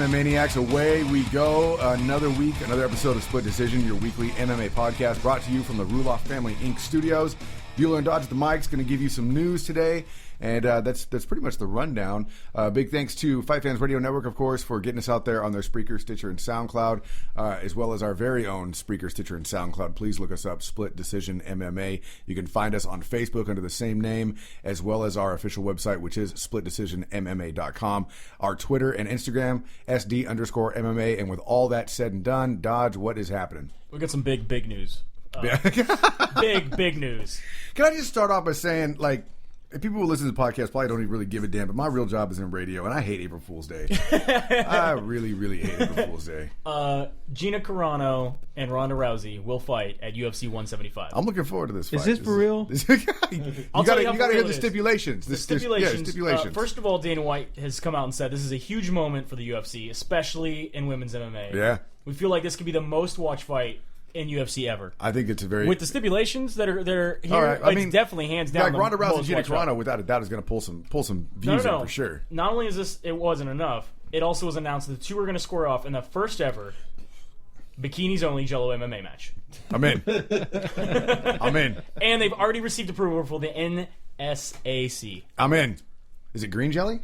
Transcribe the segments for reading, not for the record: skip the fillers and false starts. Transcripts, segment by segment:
MMA Maniacs, away we go. Another week, another episode of Split Decision, your weekly MMA podcast, brought to you from the Ruloff Family Inc. studios. Bueller and Dodge at the mics, going to give you some news today, and that's pretty much the rundown. Big thanks to Fight Fans Radio Network, of course, for getting us out there on their Spreaker, Stitcher, and SoundCloud, as well as our very own Spreaker, Stitcher, and SoundCloud. Please look us up, Split Decision MMA. You can find us on Facebook under the same name, as well as our official website, which is splitdecisionmma.com. Our Twitter and Instagram, SD_MMA. And with all that said and done, Dodge, what is happening? We got some big news. Big news. Can I just start off by saying, like, people who listen to the podcast probably don't even really give a damn, but my real job is in radio, and I hate April Fool's Day. I really hate April Fool's Day. Gina Carano and Ronda Rousey will fight at UFC 175. I'm looking forward to this fight. Is this for real? You got to hear the stipulations. The stipulations. First of all, Dana White has come out and said this is a huge moment for the UFC, especially in women's MMA. Yeah. We feel like this could be the most watched fight in UFC ever. I think it's a very... With the stipulations that are here, right. it's definitely hands down. Like Ronda Rousey, Gina Carano, without a doubt, is going to pull some views in for sure. Not only is this, it wasn't enough, it also was announced that the two are going to square off in the first ever bikinis only Jello MMA match. I'm in. I'm in. And they've already received approval for the NSAC. I'm in. Is it green jelly?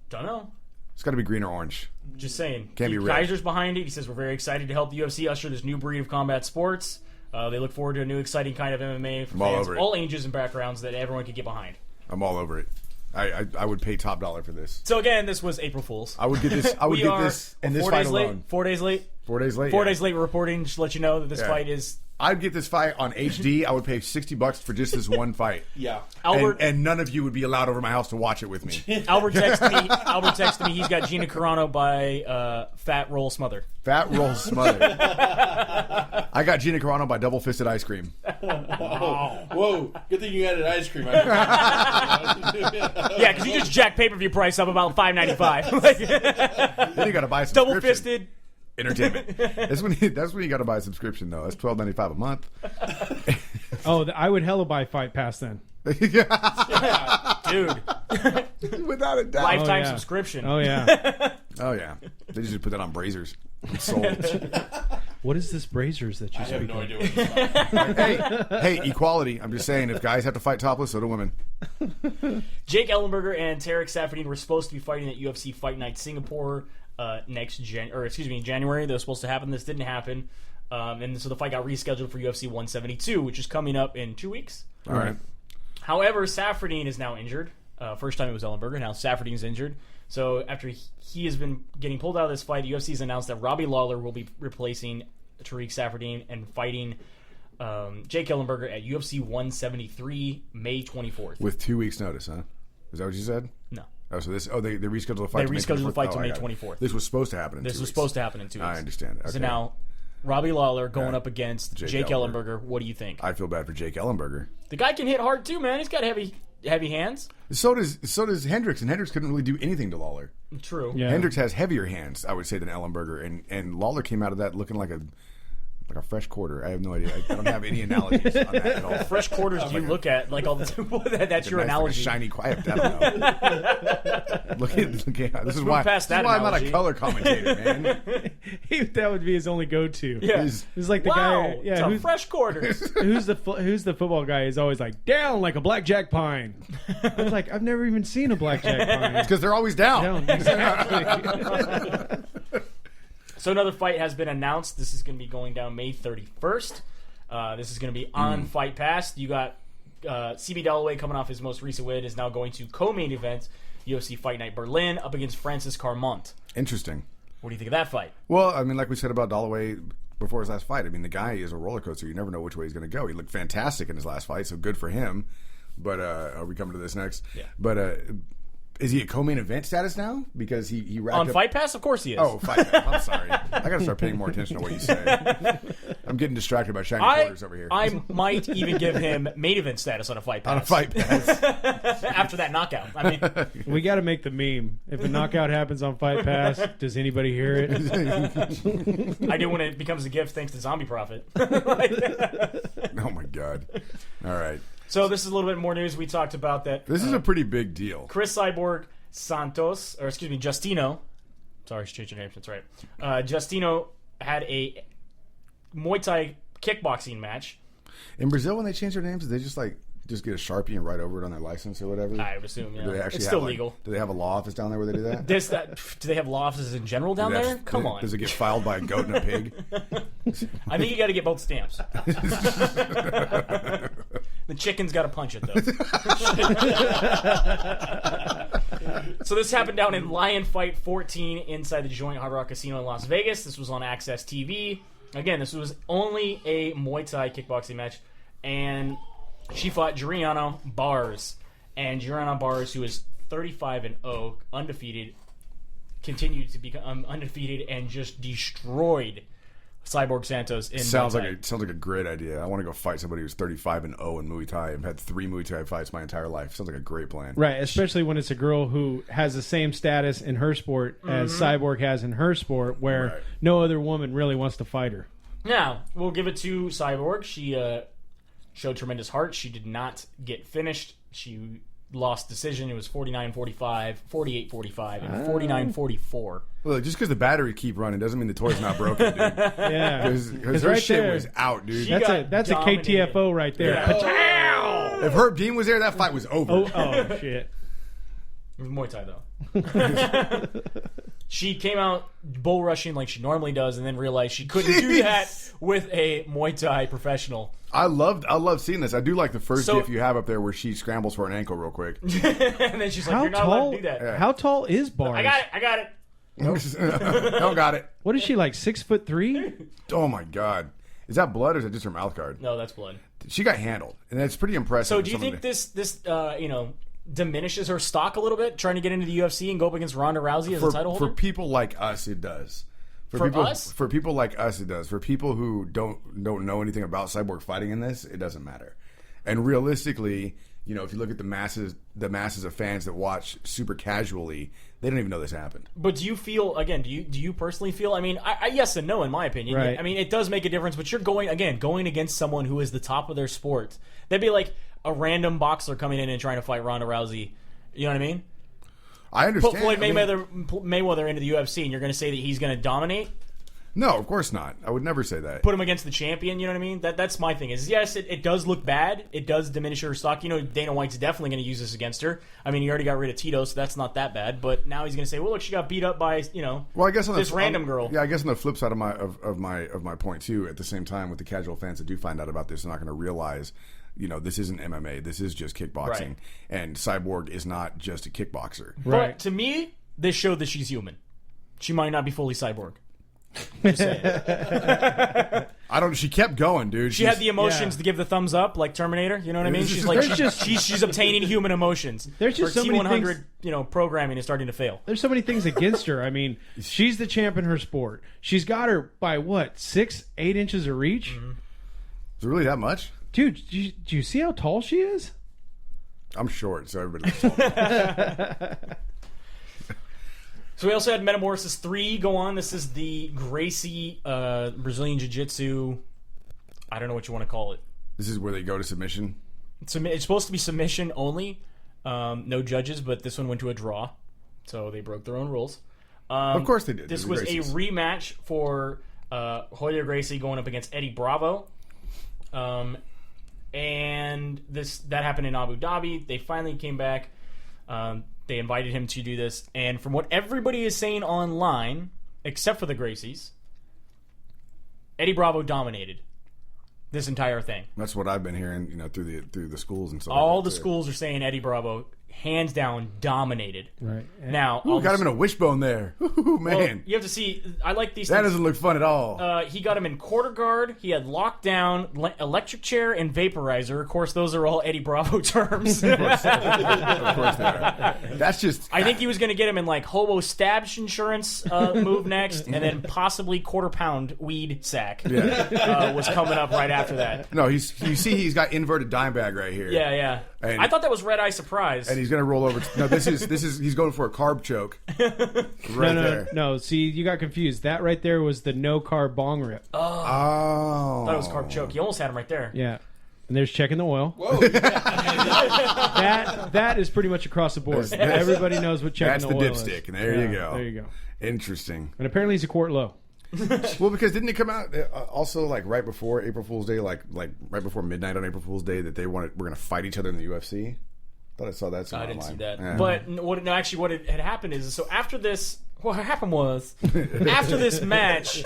Don't know. It's got to be green or orange. Just saying. Can't be red. Kaiser's behind it. He says, we're very excited to help the UFC usher this new breed of combat sports. They look forward to a new exciting kind of MMA for fans of all ages and backgrounds that everyone can get behind. I'm all over it. I would pay top dollar for this. So again, this was April Fool's. I would get this. I would get this in this fight alone. 4 days late. 4 days late. 4 days late. We're reporting just to let you know that this fight is. I'd get this fight on HD. I would pay $60 for just this one fight. Yeah. And none of you would be allowed over my house to watch it with me. Albert texted me. He's got Gina Carano by Fat Roll Smother. Fat Roll Smother. I got Gina Carano by Double Fisted Ice Cream. Wow. Whoa. Good thing you added ice cream. Yeah, because you just jacked pay-per-view price up about $5.95. Then you got to buy some Double Fisted. Entertainment. That's when you got to buy a subscription, though. That's $12.95 a month. I would hella buy Fight Pass then. Yeah, dude. Without a doubt. Lifetime subscription. Oh, yeah. Oh, yeah. They just put that on Brazers. Sold. What is this Brazers that you speak of? I have no idea what Hey, equality. I'm just saying, if guys have to fight topless, so do women. Jake Ellenberger and Tarek Saffiedine were supposed to be fighting at UFC Fight Night Singapore in January. That was supposed to happen. This didn't happen. And so the fight got rescheduled for UFC 172, which is coming up in 2 weeks. All right. However, Saffiedine is now injured. First time it was Ellenberger. Now Saffiedine's injured. So after he has been getting pulled out of this fight, the UFC has announced that Robbie Lawler will be replacing Tariq Saffiedine and fighting Jake Ellenberger at UFC 173 May 24th. With 2 weeks' notice, huh? Is that what you said? No. Oh, so they rescheduled the fight. They rescheduled the fight to May 24th. This was supposed to happen in 2 weeks. This was supposed to happen in 2 weeks. I understand. Okay. So now, Robbie Lawler going up against Jake Ellenberger. What do you think? I feel bad for Jake Ellenberger. The guy can hit hard too, man. He's got heavy hands. So does Hendricks, and Hendricks couldn't really do anything to Lawler. True. Yeah. Hendricks has heavier hands, I would say, than Ellenberger, and Lawler came out of that looking like a fresh quarter. I have no idea. I don't have any analogies on that at all. Fresh quarters do you look at like all the time? That's your analogy. Like a shiny quiet. I don't know. look at this is why I'm not a color commentator, man. That would be his only go-to. Yeah. He's like the guy. Yeah, who's fresh quarters. Who's the football guy? He's always like down like a blackjack pine. I was like, I've never even seen a blackjack pine. It's because they're always down. Exactly. So another fight has been announced. This is going to be going down May 31st. This is going to be on Fight Pass. You got CB Dalloway coming off his most recent win is now going to co-main event UFC Fight Night Berlin up against Francis Carmont. Interesting. What do you think of that fight? Well, I mean, like we said about Dalloway before his last fight, I mean, the guy is a roller coaster. You never know which way he's going to go. He looked fantastic in his last fight, so good for him. But are we coming to this next? Yeah. But is he a co-main event status now? Because he racked on up... Fight Pass? Of course he is. Oh, Fight Pass. I'm sorry. I got to start paying more attention to what you say. I'm getting distracted by shiny quarters over here. I might even give him main event status on a Fight Pass. On a Fight Pass. After that knockout. I mean, we got to make the meme. If a knockout happens on Fight Pass, does anybody hear it? I do when it becomes a gift thanks to Zombie Prophet. Oh, my God. All right. So this is a little bit more news. We talked about that. This is a pretty big deal. Chris Cyborg Justino Sorry, she changed her name. That's right. Justino had a Muay Thai kickboxing match. In Brazil, when they change their names, they just get a Sharpie and write over it on their license or whatever. I would assume, yeah. Do they actually It's have, still legal. Do they have a law office down there where they do that? Do they have law offices in general down there? Come on. Does it get filed by a goat and a pig? I think you got to get both stamps. The chicken's got to punch it, though. So this happened down in Lion Fight 14 inside the Joint Hard Rock Casino in Las Vegas. This was on Access TV. Again, this was only a Muay Thai kickboxing match. And she fought Juliana Bars. And Juliana Bars, who is 35-0, undefeated, continued to become undefeated and just destroyed Cyborg Santos in sounds Muay Thai. like a great idea. I want to go fight somebody who's 35-0 in Muay Thai. I've had 3 Muay Thai fights my entire life. Sounds like a great plan. Right, especially when it's a girl who has the same status in her sport as Cyborg has in her sport, where no other woman really wants to fight her. Now, we'll give it to Cyborg. She showed tremendous heart. She did not get finished. She lost decision. It was 49-45, 48-45, and 49-44. Look, just because the battery keep running doesn't mean the toy's not broken, dude. Yeah, Because her right shit there. was out, dude. That's a KTFO right there. Yeah. If Herb Dean was there, that fight was over. Oh shit. It was Muay Thai, though. She came out bull rushing like she normally does, and then realized she couldn't do that with a Muay Thai professional. I loved seeing this. I do like the first GIF you have up there where she scrambles for an ankle real quick. And then she's like, "You're not allowed to do that." Yeah. How tall is Bars? I got it. Don't got it. What is she, like 6'3"? Oh my god. Is that blood or is it just her mouth guard? No, that's blood. She got handled, and that's pretty impressive. So do you think this diminishes her stock a little bit, trying to get into the UFC and go up against Ronda Rousey as a title holder? For people like us, it does. For people, us? For people like us, it does. For people who don't know anything about Cyborg fighting in this, it doesn't matter. And realistically, if you look at the masses of fans that watch super casually, they don't even know this happened. But do you feel, again, do you personally feel, I mean, I yes and no in my opinion. Right. I mean, it does make a difference, but you're going against someone who is the top of their sport. That'd be like a random boxer coming in and trying to fight Ronda Rousey. You know what I mean? I understand. Put Floyd Mayweather into the UFC, and you're going to say that he's going to dominate? No, of course not. I would never say that. Put him against the champion, you know what I mean? That's my thing. Is yes, it does look bad. It does diminish her stock. Dana White's definitely going to use this against her. I mean, he already got rid of Tito, so that's not that bad. But now he's going to say, well, look, she got beat up by, well, I guess on this random girl. Yeah, I guess on the flip side of my point too. At the same time, with the casual fans that do find out about this, they're not going to realize, this isn't MMA. This is just kickboxing, Right. And Cyborg is not just a kickboxer. Right. But to me, this showed that she's human. She might not be fully cyborg. Just saying. She kept going, dude. She had the emotions to give the thumbs up, like Terminator. You know what I mean? She's like she's obtaining human emotions. There's just her so many T100, things- programming is starting to fail. There's so many things against her. I mean, she's the champ in her sport. She's got her by what, 6-8 inches of reach? Mm-hmm. Is it really that much? Dude, do you see how tall she is? I'm short, so everybody looks tall. So we also had Metamorphosis 3 go on. This is the Gracie Brazilian Jiu-Jitsu. I don't know what you want to call it. This is where they go to submission. It's supposed to be submission only. No judges, but this one went to a draw. So they broke their own rules. Of course they did. This They're was Gracies. a rematch for Hoyer Gracie going up against Eddie Bravo. And that happened in Abu Dhabi. They finally came back. They invited him to do this. And from what everybody is saying online, except for the Gracies, Eddie Bravo dominated this entire thing. That's what I've been hearing, through the schools and stuff. All like that the too. schools are saying Eddie Bravo, hands down, dominated. Right. Now, Ooh, got him in a wishbone there. Ooh, man. well, you have to see. I like these that things. doesn't look fun at all. He got him in quarter guard. He had lockdown, electric chair, and vaporizer. Of course, those are all Eddie Bravo terms. Of course they are. That's just... I think he was going to get him in like hobo stabs insurance move next, and then possibly quarter-pound weed sack was coming up right after that. No, he's got inverted dime bag right here. Yeah. And- I thought that was Red Eye Surprise. And he's going to roll over. No, this is he's going for a carb choke. Right there. No. See, you got confused. That right there was the no carb bong rip. Oh. I thought it was carb choke. You almost had him right there. Yeah. And there's checking the oil. Whoa. That is pretty much across the board. Everybody knows what checking That's the oil dipstick, is. and there you go. There you go. Interesting. And apparently he's a quart low. Well, because didn't it come out also like right before April Fool's Day, like right before midnight on April Fool's Day, that we're going to fight each other in the UFC? Thought I saw that. I didn't see that. Yeah. But what had happened is, so after this, what happened was, after this match,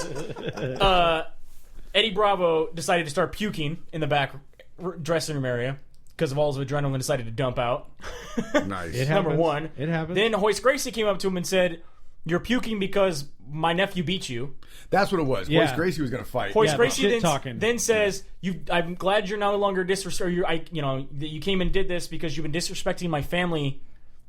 Eddie Bravo decided to start puking in the back dressing room area because of all his adrenaline and decided to dump out. Nice. It Number happens. one. It happens. Then Hoist Gracie came up to him and said, "You're puking because my nephew beat you." That's what it was. Yeah. Hoist Gracie was going to fight. Hoist Yeah, Gracie shit talking. then says, "I'm glad you're no longer that you came and did this because you've been disrespecting my family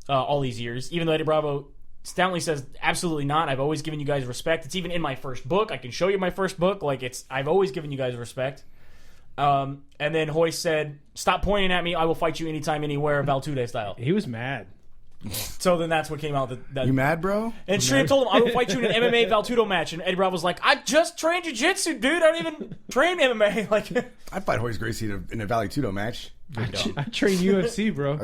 all these years." Even though Eddie Bravo stoutly says, "Absolutely not. I've always given you guys respect. It's even in my first book. I can show you my first book. I've always given you guys respect." And then Hoist said, "Stop pointing at me. I will fight you anytime, anywhere, Valtude style." He was mad. So then that's what came out. That You mad, bro? and straight told him, "I will fight you in an MMA Valtudo match." And Eddie Bravo was like, "I just trained jiu-jitsu, dude. I don't even train MMA." Like, I'd fight Hoist Gracie in a Valley Tudo match. I train UFC, bro.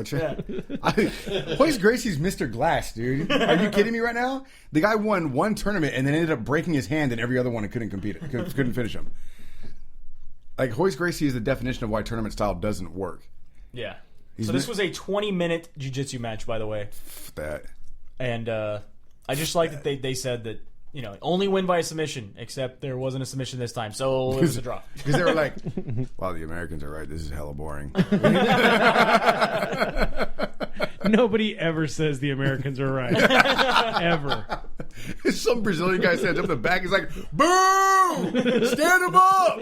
Hoist Gracie's Mr. Glass, dude. Are you kidding me right now? The guy won one tournament and then ended up breaking his hand in every other one and couldn't finish him. Like, Hoist Gracie is the definition of why tournament style doesn't work. yeah. So this was a 20-minute jiu-jitsu match, by the way. That. And I just like that they said that, only win by a submission, except there wasn't a submission this time, so it was a draw. Because they were like, wow, the Americans are right. This is hella boring. Nobody ever says the Americans are right. Ever. Some Brazilian guy stands up in the back. He's like, boom! Stand him up!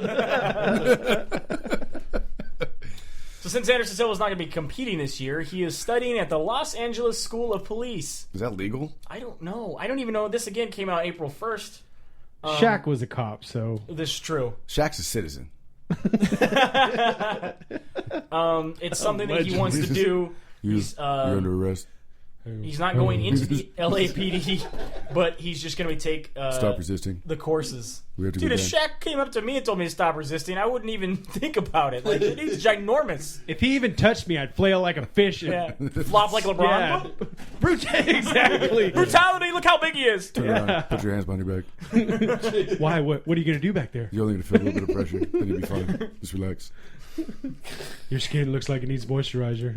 So since Anderson Silva is not going to be competing this year, he is studying at the Los Angeles School of Police. Is that legal? I don't know. I don't even know. This, again, came out April 1st. Shaq was a cop, so... This is true. Shaq's a citizen. It's something that he wants to do. You're under arrest. He's not going into the LAPD, but he's just going to take Stop resisting. the courses. We have to Dude, go if down. Shaq came up to me and told me to stop resisting, I wouldn't even think about it. Like, the dude's ginormous. If he even touched me, I'd flail like a fish. Yeah. Flop like LeBron. Yeah. Exactly. Brutality, look how big he is. Turn around. Put your hands behind your back. Why? What are you going to do back there? You're only going to feel a little bit of pressure. Then you'll be fine. Just relax. Your skin looks like it needs moisturizer.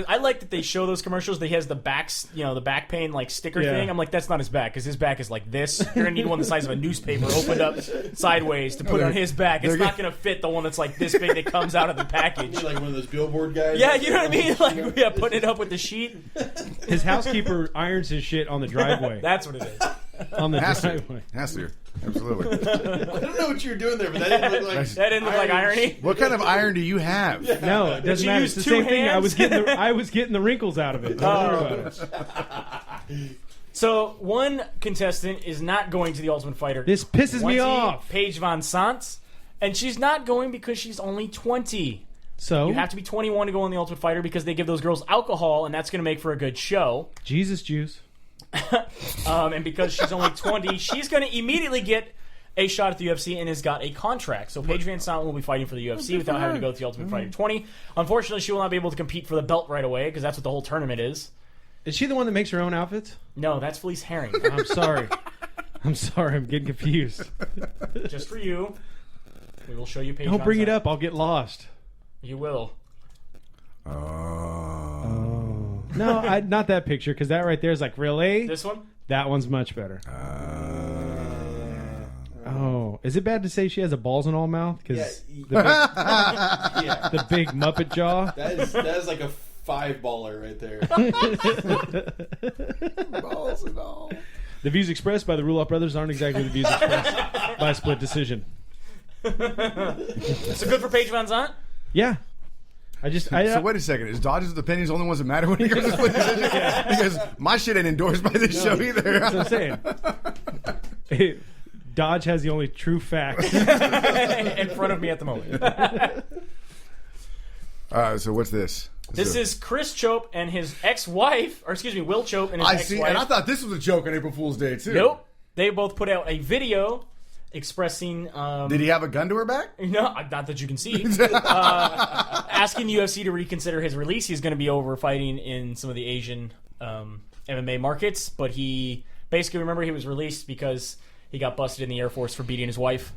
I like that they show those commercials. He has the the back pain like sticker Yeah. thing. I'm like, that's not his back because his back is like this. You're gonna need one the size of a newspaper opened up sideways to put on his back. It's not gonna fit the one that's like this big that comes out of the package. Like one of those billboard guys. Yeah, you know what I mean? Like, yeah, putting it up with the sheet. His housekeeper irons his shit on the driveway. That's what it is. On the Has to. driveway. Has to. Absolutely. I don't know what you were doing there, but that didn't look like. That didn't look like irony. What kind of iron do you have? No, it doesn't you matter. use It's the two same thing. I was hands? getting the wrinkles out of it. Don't worry about it. So one contestant is not going to the Ultimate Fighter. This pisses me off. Paige VanZant, and she's not going because she's only 20. So You have to be 21 to go on the Ultimate Fighter because they give those girls alcohol, and that's going to make for a good show. Jesus juice. And because she's only 20, she's going to immediately get a shot at the UFC and has got a contract. So Paige VanZant will be fighting for the UFC without having to go to the Ultimate Fighter 20. Unfortunately, she will not be able to compete for the belt right away because that's what the whole tournament is. Is she the one that makes her own outfits? No, that's Felice Herring. I'm sorry. I'm getting confused. Just for you, we will show you Paige Don't bring it VanZant. up. I'll get lost. You will. No, not that picture, because that right there is like, really? This one? That one's much better. Oh, is it bad to say she has a balls and all mouth? Because Yeah, the big Muppet jaw. that is like a 5-baller right there. Balls and all. The views expressed by the Rule Off Brothers aren't exactly the views expressed by Split Decision. So good for Paige VanZant? Yeah. So wait a second. Is Dodgers with the pennies the only ones that matter when it comes to split decision? Because my shit ain't endorsed by this show either. That's what I'm saying. Dodge has the only true facts. In front of me at the moment. So what's this? This is Chris Chope and his ex-wife, or excuse me, Will Chope and his I ex-wife. see, and I thought this was a joke on April Fool's Day too. Nope. They both put out a video expressing... Did he have a gun to her back? No, not that you can see. Asking asking the UFC to reconsider his release. He's going to be over fighting in some of the Asian MMA markets, but he basically, remember, he was released because he got busted in the Air Force for beating his wife.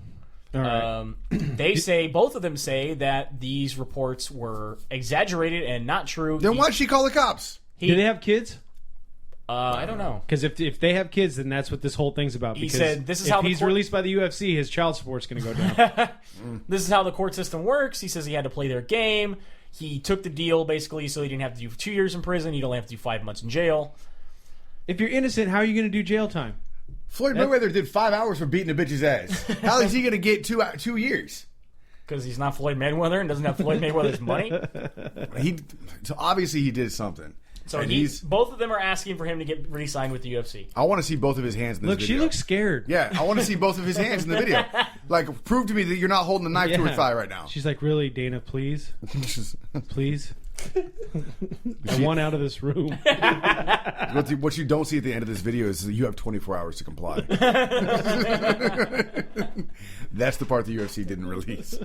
All right. Both of them say that these reports were exaggerated and not true. Then why'd she call the cops? Do they have kids? I don't know. Because if they have kids, then that's what this whole thing's about. He Because said this is if how the he's court- released by the UFC, his child support's going to go down. This is how the court system works. He says he had to play their game. He took the deal basically so he didn't have to do 2 years in prison. He'd only have to do 5 months in jail. If you're innocent, how are you going to do jail time? Floyd Mayweather did 5 hours for beating a bitch's ass. How is he going to get 2 years? Because he's not Floyd Mayweather and doesn't have Floyd Mayweather's money. So obviously he did something. So And both of them are asking for him to get re-signed with the UFC. I want to see both of his hands in this Look, video. she looks scared. Yeah, I want to see both of his hands in the video. Like, prove to me that you're not holding a knife to her thigh right now. She's like, really, Dana, please? Please? I want out of this room. What you don't see at the end of this video is that you have 24 hours to comply. That's the part the UFC didn't release.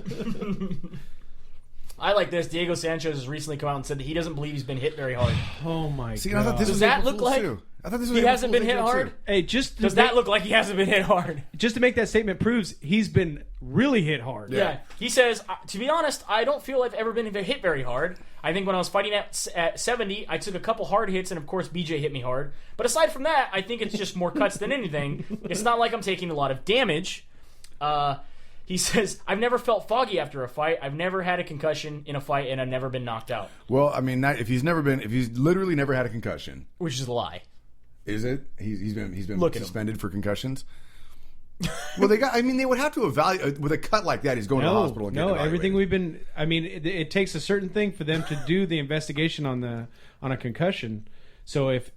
I like this. Diego Sanchez has recently come out and said that he doesn't believe he's been hit very hard. Oh, my See, God. I thought this Does was that April look Fool's like too. I thought this was he April hasn't Fool's been hit too. hard? Hey, Does that look like he hasn't been hit hard? just to make that statement proves he's been really hit hard. Yeah. He says, to be honest, I don't feel I've ever been hit very hard. I think when I was fighting at 70, I took a couple hard hits, and of course BJ hit me hard. But aside from that, I think it's just more cuts than anything. It's not like I'm taking a lot of damage. He says, I've never felt foggy after a fight. I've never had a concussion in a fight, and I've never been knocked out. Well, I mean, if he's literally never had a concussion, Which is a lie. is it? He's been Look at him. suspended for concussions. Well, they would have to evaluate with a cut like that. He's going to the hospital. And getting everything evaluated. we've been. I mean, it takes a certain thing for them to do the investigation on a concussion. So if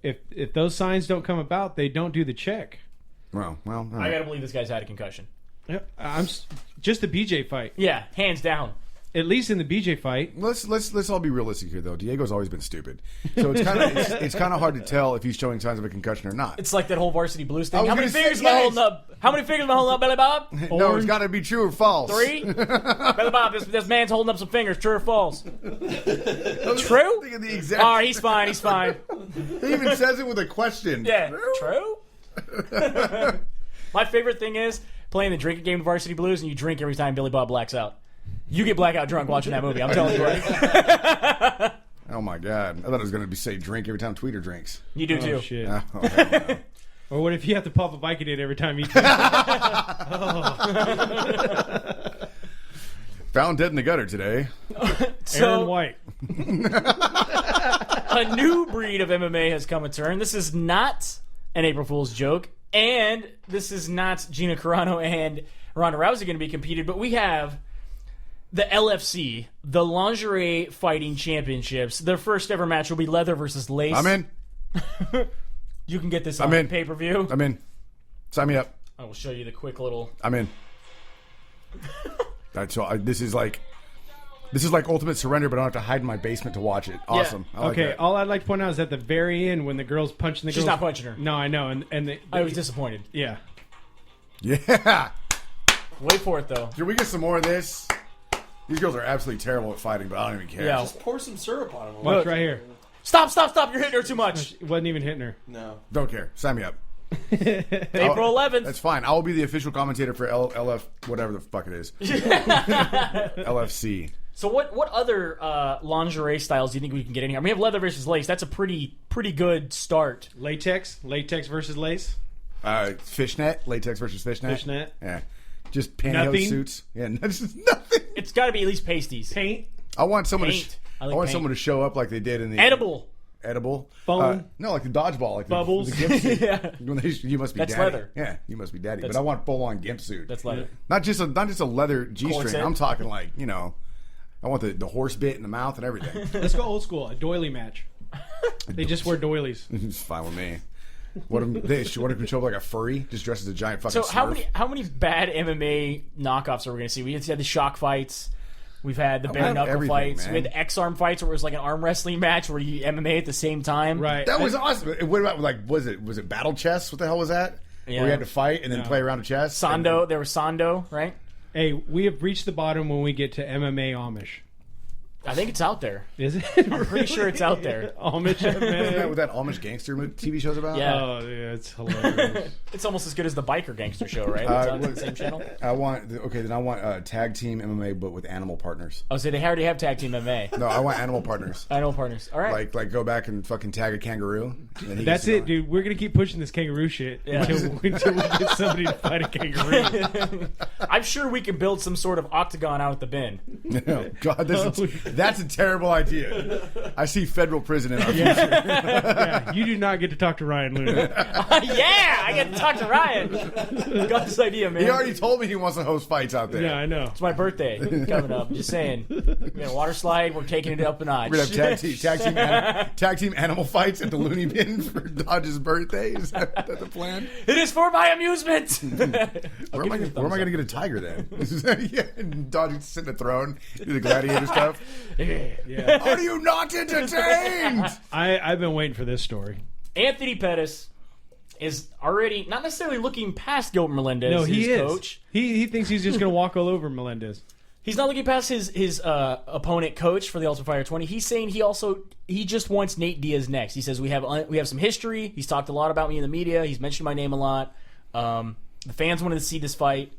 those signs don't come about, they don't do the check. Well, all I right. gotta believe this guy's had a concussion. Yep. Just the BJ fight. Yeah, hands down. At least in the BJ fight. Let's all be realistic here, though. Diego's always been stupid, so it's kind of hard to tell if he's showing signs of a concussion or not. It's like that whole Varsity Blues I thing. was How many gonna say, fingers am I yes. holding up? How many fingers am I holding up, Billy Bob? No, it's got to be true or false. 3? Billy Bob, this man's holding up some fingers. True or false? True? Thinking the exact. All right, he's fine. He's fine. He even says it with a question. Yeah. True? My favorite thing is playing the drinking game of Varsity Blues, and you drink every time Billy Bob blacks out. You get blackout drunk watching that movie. I'm telling you right. Oh my god! I thought it was going to say drink every time Tweeter drinks. You do too. Oh, shit. Oh, hell no. Or what if you have to pop a Vicodin every time you Found dead in the gutter today. Aaron So White. a new breed of MMA has come a turn. This is not an April Fool's joke, and this is not Gina Carano and Ronda Rousey going to be competed, but we have the LFC, the Lingerie Fighting Championships. Their first ever match will be leather versus lace. I'm in. You can get this I'm on in. pay-per-view. I'm in. Sign me up. I will show you the quick little... I'm in. This is like Ultimate Surrender, but I don't have to hide in my basement to watch it. Awesome. I like Okay, that. all I'd like to point out is at the very end when the girl's punching the She's girl. not punching her. No, I know. And I was disappointed. yeah. Yeah. Wait for it, though. Can we get some more of this? These girls are absolutely terrible at fighting, but I don't even care. Yeah. Just pour some syrup on them. Watch right here. Stop. You're hitting her too much. It wasn't even hitting her. No. Don't care. Sign me up. April 11th. That's fine. I will be the official commentator for LF, whatever the fuck it is. LFC. So what other lingerie styles do you think we can get in here? I mean, we have leather versus lace. That's a pretty good start. Latex versus lace. Fishnet. Latex versus fishnet. Fishnet. Yeah. Just pantyhose Nothing. suits. Yeah, just nothing. It's got to be at least pasties. Paint. I want someone Paint. I I like want paint. someone to show up like they did in the Edible. edible Foam. no, like the dodgeball, like Bubbles. The gimp suit. Yeah. When you must be That's daddy. leather. Yeah, you must be daddy. That's- but I want full on gimp suit. That's leather. not just a leather G Corset. string. I'm talking like I want the horse bit in the mouth and everything. Let's go old school. A doily match. They just wear doilies. It's fine with me. What if we show up like a furry, just dressed as a giant fucking So Smurf? how many bad MMA knockoffs are we going to see? We had the shock fights. We've had the bare have knuckle everything, fights. man. We had the X-arm fights where it was like an arm wrestling match where you MMA at the same time. Right. That was awesome. What about was it battle chess? What the hell was that? Yeah. Where you had to fight and then play around a chess. Sando. There was Sando, right? Hey, we have reached the bottom when we get to MMA Amish. I think it's out there. Is it? I'm pretty sure it's out there. Amish Isn't that MMA. what that Amish gangster TV show's about? Yeah. Oh, yeah, it's hilarious. It's almost as good as the biker gangster show, right? It's on the same channel. I want tag team MMA, but with animal partners. Oh, so they already have tag team MMA. No, I want animal partners. Animal partners. All right. Like go back and fucking tag a kangaroo. And then he That's gets to it, go. dude. We're gonna keep pushing this kangaroo shit Yeah. until we get somebody to fight a kangaroo. I'm sure we can build some sort of octagon out at the bin. Oh, God, that's a terrible idea. I see federal prison in our future. Yeah, you do not get to talk to Ryan Luna. Yeah, I get to talk to Ryan. Got this idea, man. He already told me he wants to host fights out there. Yeah, I know. It's my birthday coming up. Just saying. We got a water slide. We're taking it up a notch. We're gonna have tag team animal fights at the Looney Bin for Dodge's birthday. Is that the plan? It is for my amusement. Where am I gonna get a tiger then? Yeah, and Dodge is sitting in a throne, do the gladiator stuff. Yeah. Are you not entertained? I've been waiting for this story. Anthony Pettis is already not necessarily looking past Gilbert Melendez, No, he his is. coach. He thinks he's just gonna walk all over Melendez. He's not looking past his opponent coach for the Ultimate Fighter 20. He's saying he just wants Nate Diaz next. He says we have some history. He's talked a lot about me in the media. He's mentioned my name a lot. The fans wanted to see this fight.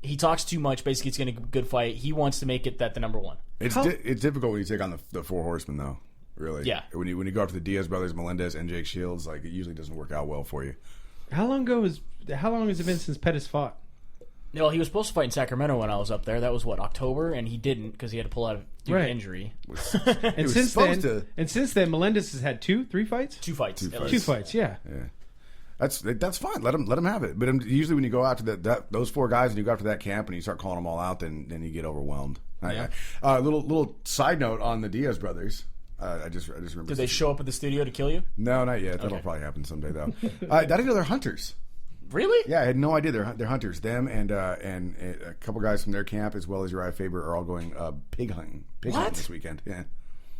He talks too much. Basically, it's going to be a good fight. He wants to make it the number one. It's difficult when you take on the four horsemen, though. Really, Yeah. When you go after the Diaz brothers, Melendez, and Jake Shields, like it usually doesn't work out well for you. How long has it been since Pettis fought? No, he was supposed to fight in Sacramento when I was up there. That was October, and he didn't because he had to pull out due to Right. injury. And since then, Melendez has had 3 fights. Two fights. at fights. 2 least. fights, yeah. That's fine. Let him have it. But usually when you go out to those 4 guys and you go after that camp and you start calling them all out, then you get overwhelmed. Yeah. Little side note on the Diaz brothers. I just remember. Did they show up at the studio to kill you? No, not yet. That'll probably happen someday though. I didn't know they're hunters. Really? Yeah, I had no idea they're hunters. Them and a couple guys from their camp as well as Uriah Faber are all going pig hunting this weekend. Yeah.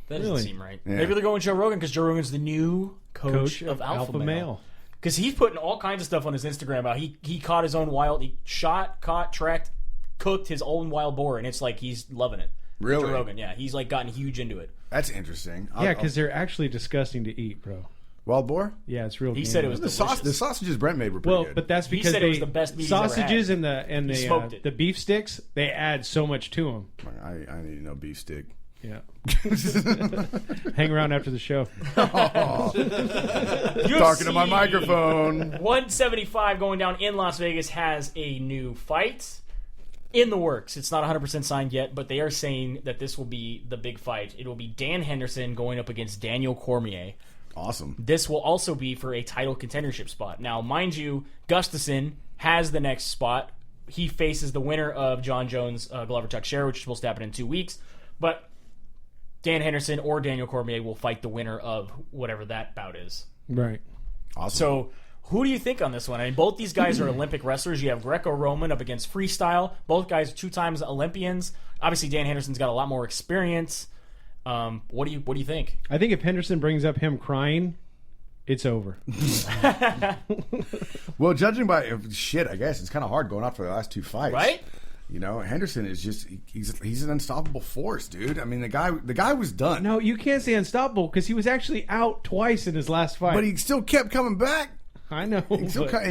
That Really? doesn't seem right. Yeah. Maybe they're going Joe Rogan because Joe Rogan's the new coach of Alpha Male. Because he's putting all kinds of stuff on his Instagram about he caught his own he caught, tracked, cooked his own wild boar, and it's like he's loving it. Really? Joe Rogan, yeah. He's like gotten huge into it. That's interesting. Yeah, because they're actually disgusting to eat, bro. wild boar. Yeah, it's real. He said it was The delicious. sausages Brent made were pretty good. but that's He because said it was the best meat he's ever sausages had. and He smoked it. the beef sticks, they add so much to them. I need to know beef stick. Yeah. Hang around after the show. Talking to my microphone. 175 going down in Las Vegas has a new fight in the works. It's not 100% signed yet, but they are saying that this will be the big fight. It will be Dan Henderson going up against Daniel Cormier. Awesome. This will also be for a title contendership spot. Now, mind you, Gustafson has the next spot. He faces the winner of John Jones, Glover Teixeira, which is supposed to happen in 2 weeks. But Dan Henderson or Daniel Cormier will fight the winner of whatever that bout is. Right. Awesome. So, who do you think on this one? I mean, both these guys are Olympic wrestlers. You have Greco-Roman up against freestyle. Both guys are 2 times Olympians. Obviously, Dan Henderson's got a lot more experience. What do you think? I think if Henderson brings up him crying, it's over. Well, judging by I guess it's kind of hard going off for the last 2 fights, Right? You know, Henderson is just—he's an unstoppable force, dude. I mean, the guy was done. No, you can't say unstoppable because he was actually out twice in his last fight. But he still kept coming back. I know. And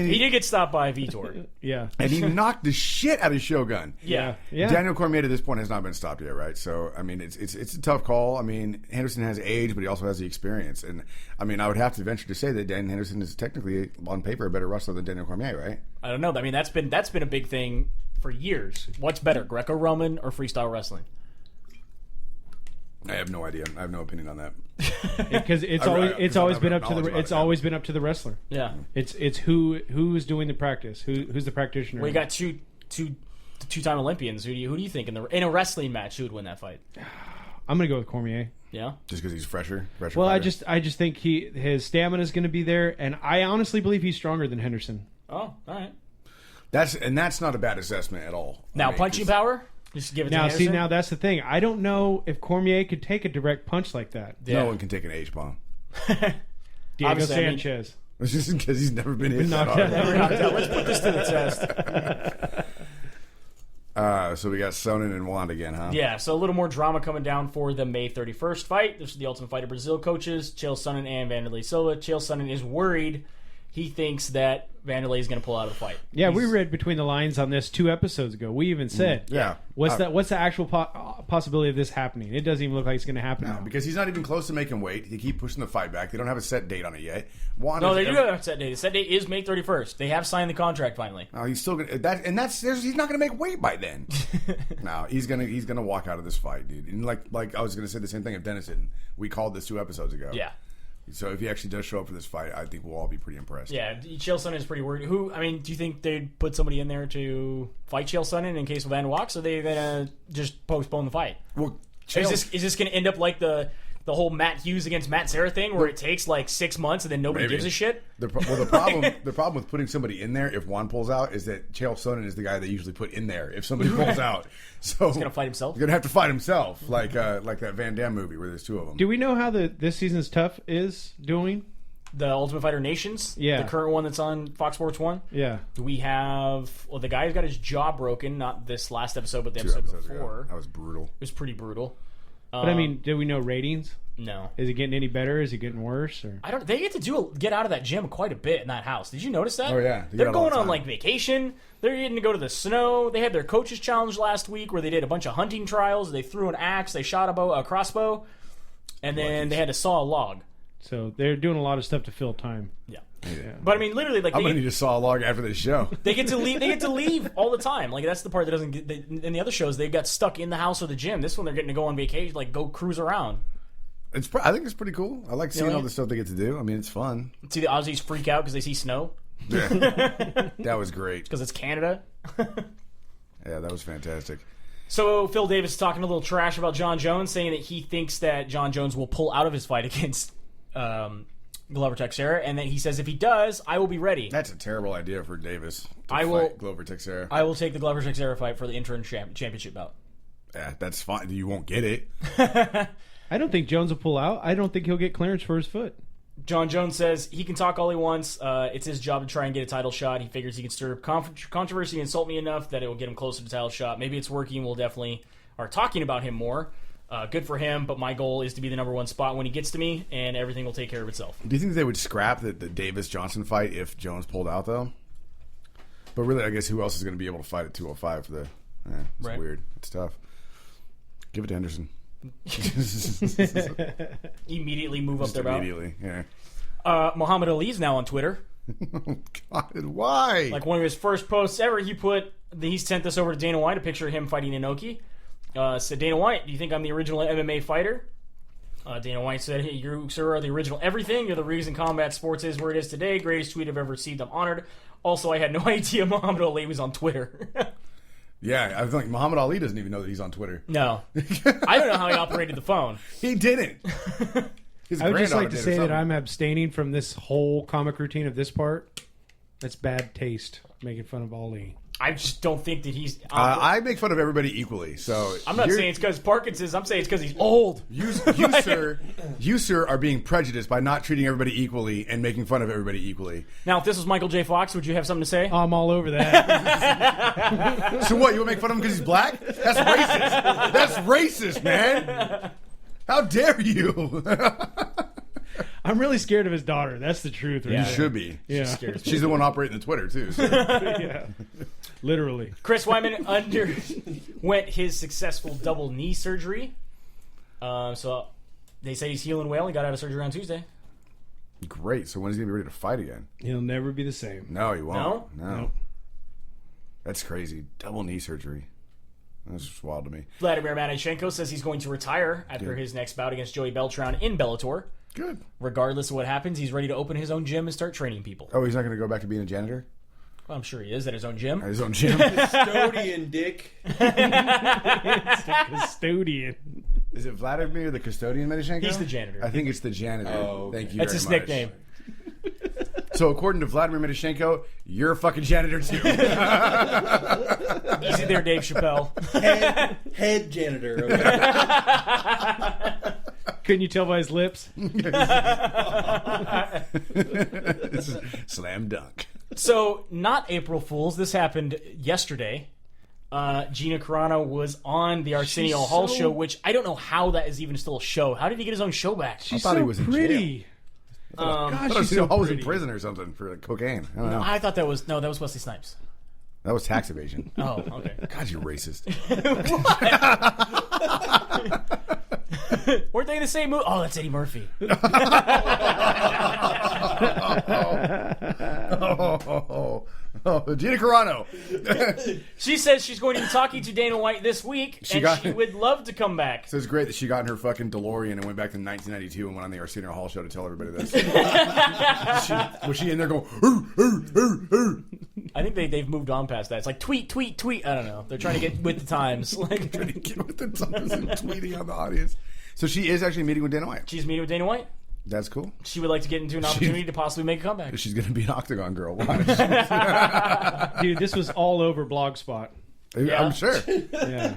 He did get stopped by Vitor. Yeah. and he knocked the shit out of Shogun. Yeah. Yeah. Daniel Cormier to this point has not been stopped yet, right? So I mean, it's a tough call. I mean, Henderson has age, but he also has the experience. And I mean, I would have to venture to say that Dan Henderson is technically, on paper, a better wrestler than Daniel Cormier, right? I don't know. I mean, that's been a big thing for years. What's better, Greco-Roman or freestyle wrestling? I have no idea. I have no opinion on that. Because it's always been up to the wrestler. Yeah. It's who's doing the practice, who's the practitioner. Well, you got two-time Olympians. Who do you think in a wrestling match who would win that fight? I'm gonna go with Cormier. Yeah. Just because he's fresher. Well, fighter. I just think his stamina is going to be there, and I honestly believe he's stronger than Henderson. Oh, all right. That's not a bad assessment at all. Now, I mean, punching 'cause power. Just give it to Now, Henderson? now that's the thing. I don't know if Cormier could take a direct punch like that. Yeah. No one can take an H bomb. Diego Obviously, I mean- Sanchez. It's just because he's never been hit that knocked hard. out. Never knocked out. Let's put this to the test. So we got Sonnen and Wand again, huh? Yeah, so a little more drama coming down for the May 31st fight. This is the Ultimate Fighter Brazil coaches, Chael Sonnen and Vanderlei Silva. Chael Sonnen is worried. He thinks that Vanderlei is going to pull out of the fight. Yeah, we read between the lines on this 2 episodes ago. We even said, what's the actual possibility of this happening? It doesn't even look like it's going to happen now. Because he's not even close to making weight. They keep pushing the fight back. They don't have a set date on it yet. No, they do have a set date. The set date is May 31st. They have signed the contract finally. No, he's still gonna he's not gonna make weight by then. No, he's gonna walk out of this fight, dude. And like I was gonna say the same thing of Dennison. We called this 2 episodes ago. Yeah. So if he actually does show up for this fight, I think we'll all be pretty impressed. Yeah, Chael Sonnen is pretty worried. Do you think they'd put somebody in there to fight Chael Sonnen in case Van walks, or are they gonna just postpone the fight? Well, is this gonna end up like the whole Matt Hughes against Matt Serra thing, where it takes like 6 months and then nobody gives a shit? The problem with putting somebody in there if Juan pulls out is that Chael Sonnen is the guy they usually put in there if somebody pulls out. So he's gonna fight himself. He's gonna have to fight himself, like that Van Damme movie where there's 2 of them. Do we know how this season's Tough is doing? The Ultimate Fighter Nations, yeah, the current one that's on Fox Sports 1. Yeah, we have the guy who got his jaw broken, not this last episode, but the episode before. Ago. That was brutal. It was pretty brutal. But I mean, do we know ratings? No. Is it getting any better? Is it getting worse? Or? I don't. They get to get out of that gym quite a bit in that house. Did you notice that? Oh yeah, they're going on like vacation. They're getting to go to the snow. They had their coaches challenge last week where they did a bunch of hunting trials. They threw an axe. They shot a crossbow, and then they had to saw a log. So they're doing a lot of stuff to fill time. Yeah. But I mean, literally, like I'm gonna need to saw a log after this show. They get to leave. They get to leave all the time. Like that's the part that doesn't get. In the other shows, they got stuck in the house or the gym. This one, they're getting to go on vacation, like go cruise around. I think it's pretty cool. I like seeing all the stuff they get to do. I mean, it's fun. See the Aussies freak out because they see snow. Yeah. That was great. Because it's Canada. Yeah, that was fantastic. So Phil Davis is talking a little trash about John Jones, saying that he thinks that John Jones will pull out of his fight against Glover Teixeira, and then he says if he does, I will be ready. That's a terrible idea for Davis. Fight Glover Teixeira. I will take the Glover Teixeira fight for the interim championship bout. Yeah, that's fine. You won't get it. I don't think Jones will pull out. I don't think he'll get clearance for his foot. John Jones says he can talk all he wants. It's his job to try and get a title shot. He figures he can stir up controversy and insult me enough that it will get him closer to the title shot. Maybe it's working. We'll definitely are talking about him more. Good for him, but my goal is to be the number 1 spot when he gets to me, and everything will take care of itself. Do you think they would scrap the Davis-Johnson fight if Jones pulled out, though? But really, I guess who else is going to be able to fight at 205 for the... it's right. Weird. It's tough. Give it to Henderson. Immediately move up their bout. Immediately, yeah. Muhammad Ali's now on Twitter. God, why? Like one of his first posts ever, he sent this over to Dana White, a picture of him fighting Inoki. Said, Dana White, do you think I'm the original MMA fighter? Dana White said, hey, you, sir, are the original everything. You're the reason combat sports is where it is today. Greatest tweet I've ever received. I'm honored. Also, I had no idea Muhammad Ali was on Twitter. Yeah, I think Muhammad Ali doesn't even know that he's on Twitter. No. I don't know how he operated the phone. He didn't. I would just like to say that I'm abstaining from this whole comic routine of this part. That's bad taste, making fun of Ali. I just don't think that he's... I make fun of everybody equally, so... I'm not saying it's because Parkinson's. I'm saying it's because he's old. You, sir, are being prejudiced by not treating everybody equally and making fun of everybody equally. Now, if this was Michael J. Fox, would you have something to say? I'm all over that. So what, you want to make fun of him because he's black? That's racist. That's racist, man. How dare you? I'm really scared of his daughter. That's the truth. Right? You should be. Yeah. She's the one operating the Twitter, too. So. Yeah. Literally. Chris Weidman underwent his successful double knee surgery. So they say he's healing well. He got out of surgery on Tuesday. Great. So when is he going to be ready to fight again? He'll never be the same. No, he won't. No? No. That's crazy. Double knee surgery. That's just wild to me. Vladimir Matyashenko says he's going to retire after his next bout against Joey Beltran in Bellator. Good. Regardless of what happens, he's ready to open his own gym and start training people. Oh, he's not going to go back to being a janitor? Well, I'm sure he is at his own gym. At his own gym? Custodian, Dick. Custodian. Is it Vladimir the custodian, Matyashenko? He's the janitor. I think it's the janitor. Oh, okay. Thank you That's very his much. nickname. So according to Vladimir Matyashenko, you're a fucking janitor too. Easy there, Dave Chappelle. Head janitor. Okay. Couldn't you tell by his lips? Slam dunk. So, not April Fool's. This happened yesterday. Gina Carano was on the Arsenio Hall show, which I don't know how that is even still a show. How did he get his own show back? She's thought so he was in pretty. I God, thought she's he so was in pretty. prison or something for cocaine. I don't know. I thought that was Wesley Snipes. That was tax evasion. Oh, okay. God, you're racist. Weren't they in the same movie? Oh, that's Eddie Murphy. Gina Carano. She says she's going to be talking to Dana White this week, she would love to come back. So it's great that she got in her fucking DeLorean and went back to 1992 and went on the Arsenio Hall show to tell everybody this. Was she in there going, I think they've moved on past that. It's like tweet. I don't know. They're trying to get with the times. Like, trying to get with the times and tweeting on the audience. So she is actually meeting with Dana White. She's meeting with Dana White. That's cool. She would like to get into an opportunity to possibly make a comeback. She's going to be an Octagon girl. Watch. Dude, this was all over Blogspot. Yeah. I'm sure. Yeah.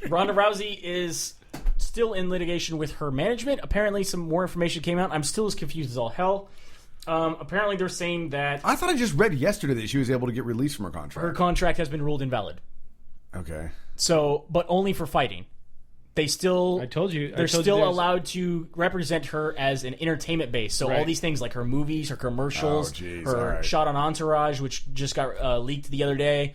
Ronda Rousey is still in litigation with her management. Apparently, some more information came out. I'm still as confused as all hell. Apparently, they're saying that I thought I just read yesterday that she was able to get released from her contract. her contract has been ruled invalid. Okay. So, but only for fighting. They still, I told you they're still there's- allowed to represent her as an entertainment base. So all Right. these things like her movies, her commercials, Oh, geez, her all right. shot on Entourage, which just got leaked the other day.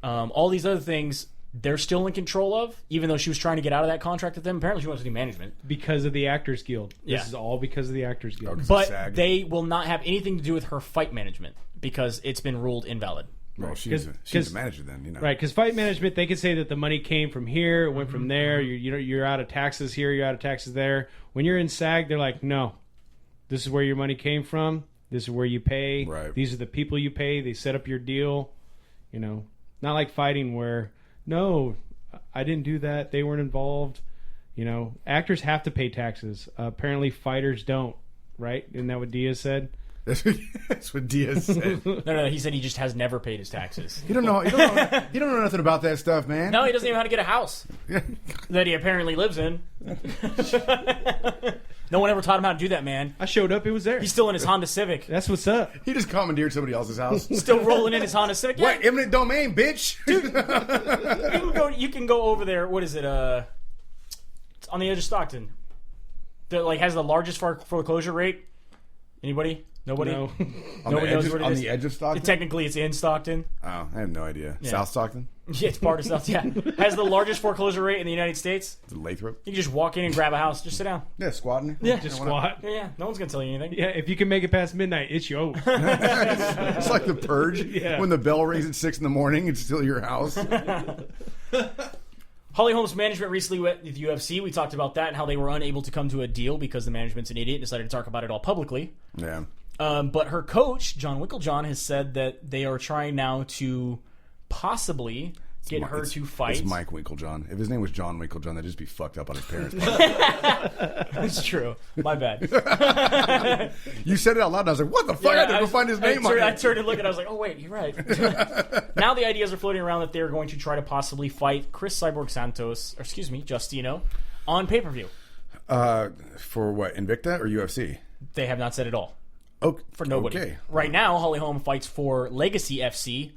All these other things, they're still in control of, even though she was trying to get out of that contract with them. Apparently, she wants to do management. because of the Actors Guild. Yeah. This is all because of the Actors Guild. Okay. But SAG. they will not have anything to do with her fight management because it's been ruled invalid. Well, she's a manager then, you know. Right, because fight management, they can say that the money came from here, it went from there. You're out of taxes here, you're out of taxes there. When you're in SAG, they're like, no, this is where your money came from. This is where you pay. Right. These are the people you pay. They set up your deal. You know, not like fighting where, no, I didn't do that. They weren't involved. You know, actors have to pay taxes. Apparently, fighters right? Isn't that what Diaz said? That's what Diaz said. No, he said he just has never paid his taxes. You don't know nothing about that stuff, man. No, he doesn't even know how to get a house that he apparently lives in. No one ever taught him how to do that, man. I showed up, it was there. He's still in his Honda Civic. That's what's up. He just commandeered somebody else's house. Still rolling in his Honda Civic. What? Eminent domain, bitch. You can go over there. What is it? It's on the edge of Stockton. That like has the largest foreclosure rate. Anybody? Nobody? No. Nobody knows what it on is. the edge of Stockton? Technically, it's in Stockton. Oh, I have no idea. Yeah. South Stockton? Yeah, it's part of South. Yeah, has the largest foreclosure rate in the United States. Is it Lathrop? You can just walk in and grab a house. Just sit down. Yeah, squatting. Yeah, Just squat. Yeah. No one's gonna tell you anything. Yeah, if you can make it past midnight, it's yours. It's like the Purge. Yeah. When the bell rings at 6 in the morning, it's still your house. Holly Holm's management recently went with UFC. We talked about that and how they were unable to come to a deal because the management's an idiot and decided to talk about it all publicly. Yeah. But her coach, John Winklejohn, has said that they are trying now to possibly get her to fight. It's Mike Winklejohn. If his name was John Winklejohn, that'd just be fucked up on his parents' part. That's true. My bad. You said it out loud, and I was like, what the fuck? I had to go find his name on I it. turned and looked, and I was like, oh, wait, you're right. Now the ideas are floating around that they're going to try to possibly fight Chris Cyborg Santos, or excuse me, Justino, on pay-per-view. For what, Invicta or UFC? They have not said it all. Okay. For nobody. Okay. Right now, Holly Holm fights for Legacy FC,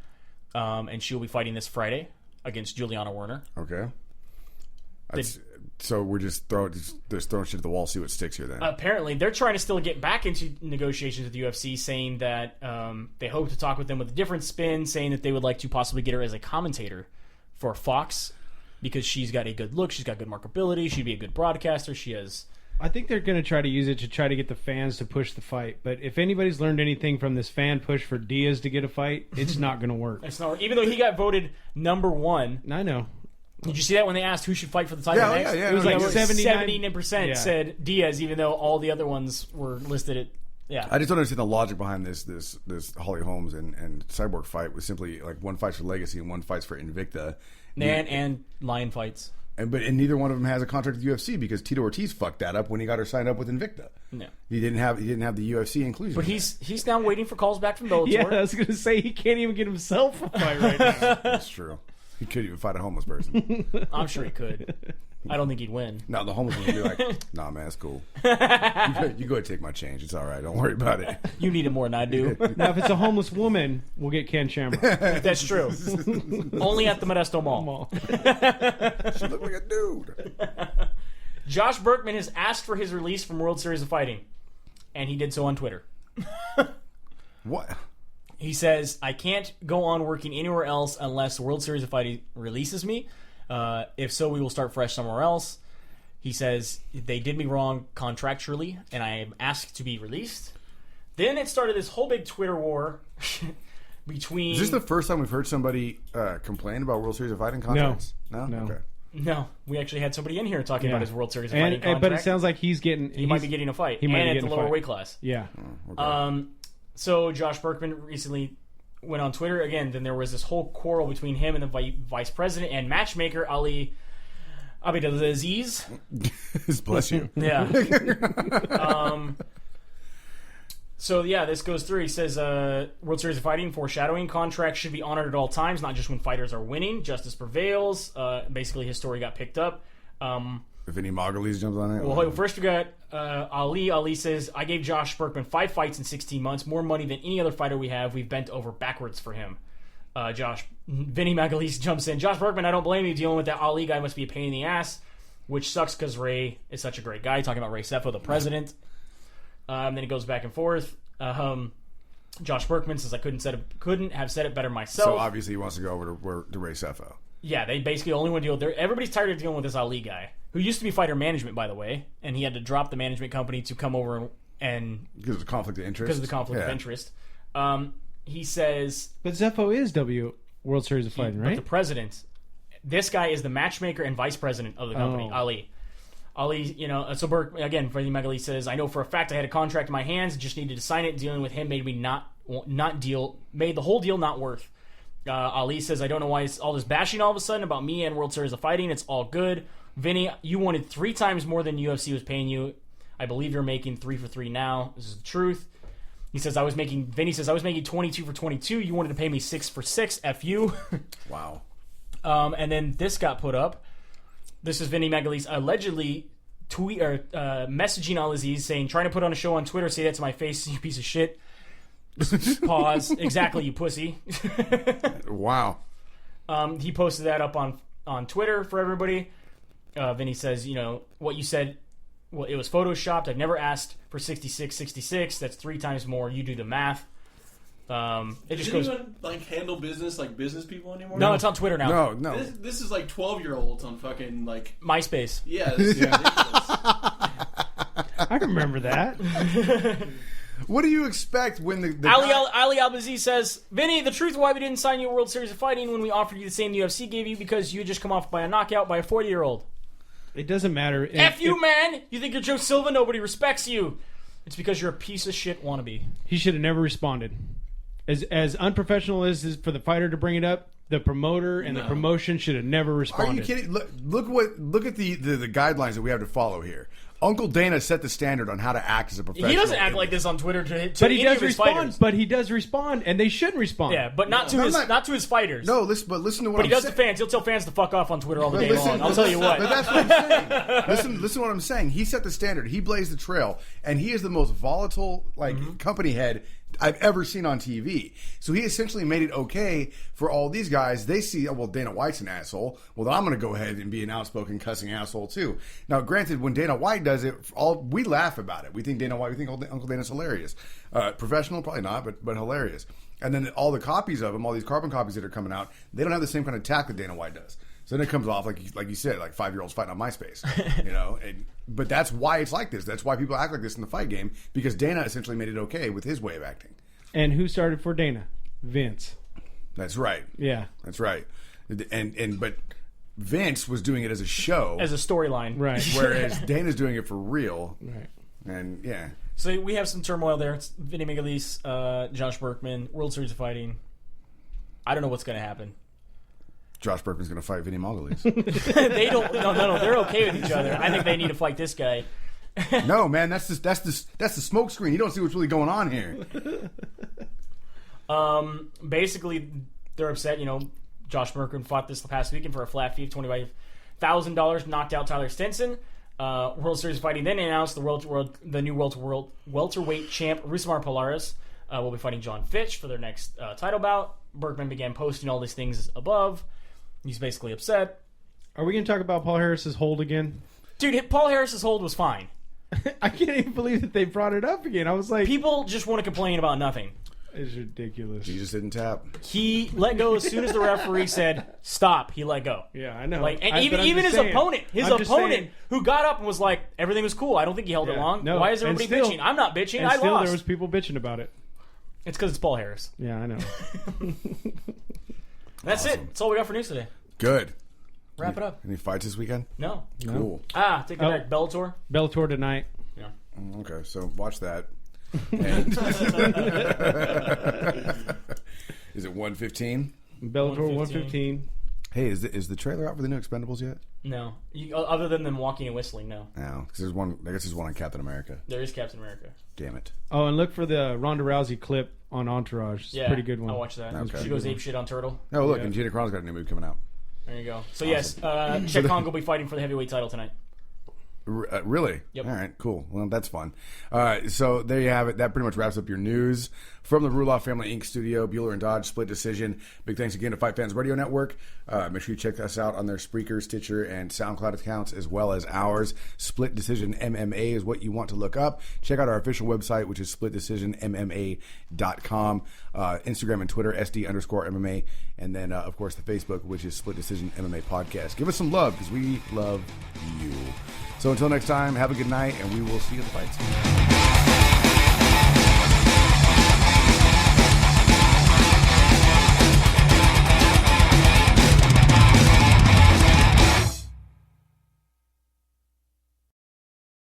and she'll be fighting this Friday against Juliana Werner. Okay. So we're just throwing shit at the wall, see what sticks here then. Apparently, they're trying to still get back into negotiations with the UFC, saying that they hope to talk with them with a different spin, saying that they would like to possibly get her as a commentator for Fox because she's got a good look, she's got good marketability, she'd be a good broadcaster, she has... I think they're going to try to use it to try to get the fans to push the fight. But if anybody's learned anything from this fan push for Diaz to get a fight, it's not going to work. It's not, even though he got voted number one. I know. Did you see that when they asked who should fight for the title next? Yeah. It was like 79% Yeah. said Diaz, even though all the other ones were listed at... Yeah. I just don't understand the logic behind this Holly Holmes and Cyborg fight was simply like one fights for Legacy and one fights for Invicta. And Lion fights. But neither one of them has a contract with UFC because Tito Ortiz fucked that up when he got her signed up with Invicta. No. He didn't have the UFC inclusion. But he's now waiting for calls back from Bellator. Yeah, I was going to say he can't even get himself a fight right now. That's true. He could even fight a homeless person. I'm sure he could. I don't think he'd win. No, the homeless would be like, nah, man, it's cool. You go ahead and take my change. It's all right. Don't worry about it. You need it more than I do. Now, if it's a homeless woman, we'll get Ken Shamrock. That's true. Only at the Modesto Mall. She looked like a dude. Josh Berkman has asked for his release from World Series of Fighting, and he did so on Twitter. What? He says, I can't go on working anywhere else unless World Series of Fighting releases me. If so, we will start fresh somewhere else. He says, they did me wrong contractually, and I am asked to be released. Then it started this whole big Twitter war between... Is this the first time we've heard somebody complain about World Series of Fighting contracts? No. Okay. No, we actually had somebody in here talking about his World Series of Fighting contract. But it sounds like he might be getting a fight. He might be at getting the a lower fight. weight class. Yeah. Okay. So Josh Berkman recently went on Twitter again. Then there was this whole quarrel between him and the vice president and matchmaker Ali Abdelaziz. Bless you. Yeah. So yeah, this goes through. He says, World Series of Fighting foreshadowing contracts should be honored at all times, not just when fighters are winning. Justice prevails. Basically, his story got picked up. If any Margulies jumps on it. Well, first we got Ali. Ali says, I gave Josh Berkman 5 fights in 16 months, more money than any other fighter we have. We've bent over backwards for him. Vinny Magalhaes jumps in. Josh Berkman, I don't blame you. Dealing with that Ali guy must be a pain in the ass, which sucks because Ray is such a great guy. Talking about Ray Sefo, the president. Then it goes back and forth. Josh Berkman says, I couldn't have said it better myself. So obviously he wants to go over to Ray Sefo. Yeah, they basically only want to deal with everybody's tired of dealing with this Ali guy, who used to be fighter management, by the way, and he had to drop the management company to come over and because of the conflict of interest. Because of the conflict of interest. He says, but Zeffo is World Series of Fighting, right? But the president, this guy is the matchmaker and vice president of the company, Ali. Ali, so Berkman, again, Vinny Magalhaes says, I know for a fact I had a contract in my hands, just needed to sign it. Dealing with him made me made the whole deal not worth. Ali says, I don't know why it's all this bashing all of a sudden about me and World Series of Fighting. It's all good. Vinny, you wanted 3 times more than UFC was paying you. I believe you're making 3 for 3 now. This is the truth. Vinny says, I was making 22 for 22. You wanted to pay me 6 for 6. F you. Wow. And then this got put up. This is Vinny Magalhaes allegedly messaging Al-Aziz saying, trying to put on a show on Twitter, say that to my face, you piece of shit. Pause. Exactly, you pussy. Wow. He posted that up on Twitter for everybody. Vinny says, what you said, well, it was photoshopped. I've never asked for 66. That's 3 times more. You do the math. It just goes. Anyone handle business like business people anymore? No, it's on Twitter now. No. This is like 12-year-olds on fucking MySpace. Yeah, this is ridiculous. I remember that. What do you expect when the Ali Al-Aziz says, Vinny, the truth why we didn't sign you a World Series of Fighting when we offered you the same the UFC gave you because you just come off by a knockout by a 40-year-old. It doesn't matter. F you, man! You think you're Joe Silva? Nobody respects you. It's because you're a piece of shit wannabe. He should have never responded. As unprofessional as it is for the fighter to bring it up, the promoter and the promotion should have never responded. Are you kidding? Look at the guidelines that we have to follow here. Uncle Dana set the standard on how to act as a professional. He doesn't act like this on Twitter to but he any does of his respond. fighters. But he does respond, and they should respond. Yeah, but not to his fighters. No, listen to what But I'm he does saying. to fans. He'll tell fans to fuck off on Twitter all the day long. I'll tell you what. But that's what I'm saying. Listen to what I'm saying. He set the standard. He blazed the trail, and he is the most volatile company head I've ever seen on TV. So he essentially made it okay for all these guys. They see, oh, well, Dana White's an asshole. Well, then I'm going to go ahead and be an outspoken cussing asshole too. Now, granted, when Dana White does it, we laugh about it. We think Dana White, we think Uncle Dana's hilarious. Professional, probably not, but hilarious. And then all the copies of him, all these carbon copies that are coming out, they don't have the same kind of tact that Dana White does. So then it comes off like you said, like 5-year-olds fighting on MySpace, but that's why it's like this. That's why people act like this in the fight game, because Dana essentially made it okay with his way of acting. And who started for Dana? Vince. That's right. Yeah, that's right. But Vince was doing it as a show, as a storyline, right? Whereas Dana's doing it for real, right? And yeah. So we have some turmoil there. It's Vinny Magalhaes, Josh Berkman, World Series of Fighting. I don't know what's going to happen. Josh Berkman's going to fight Vinny Magalhaes. They don't. No. They're okay with each other. I think they need to fight this guy. No, man, that's the smoke screen. You don't see what's really going on here. Basically, they're upset. Josh Berkman fought this past weekend for a flat fee of $1,000, knocked out Tyler Stinson. World Series fighting then announced the new welterweight champ Rousimar Polaris will be fighting John Fitch for their next title bout. Berkman began posting all these things above. He's basically upset. Are we going to talk about Paul Harris's hold again? Dude, Paul Harris's hold was fine. I can't even believe that they brought it up again. I was like... People just want to complain about nothing. It's ridiculous. Jesus didn't tap. He let go as soon as the referee said, stop, he let go. Yeah, I know. Like, and even his opponent, who got up and was like, everything was cool. I don't think he held it long. No, why is everybody bitching? I'm not bitching. I still lost. There was people bitching about it. It's because it's Paul Harris. Yeah, I know. That's it. That's all we got for news today. Good. Wrap it up. Any fights this weekend? No. Cool. Take it back. Bellator. Bellator tonight. Yeah. Okay, so watch that. And is it 1:15? Bellator 115. Hey, is the trailer out for the new Expendables yet? No. Other than them walking and whistling, no. No, because there's one. I guess there's one on Captain America. There is Captain America. Damn it. Oh, and look for the Ronda Rousey clip on Entourage. It's a pretty good one. I'll watch that. Okay. She goes ape shit on Turtle. Oh, look, Yeah. and Gina Carano's got a new movie coming out. There you go. So yes, Chet Conn will be fighting for the heavyweight title tonight. Really? Yep. All right, cool. Well, that's fun. So there you have it. That pretty much wraps up your news from the Ruloff Family Inc. studio. Bueller and Dodge, Split Decision. Big thanks again to Fight Fans Radio Network. Make sure you check us out on their Spreaker, Stitcher, and SoundCloud accounts, as well as ours. Split Decision MMA is what you want to look up. Check out our official website, which is splitdecisionmma.com. Instagram and Twitter, SD_MMA. And then, of course, the Facebook, which is Split Decision MMA Podcast. Give us some love, because we love you. So until next time, have a good night, and we will see you at the fights.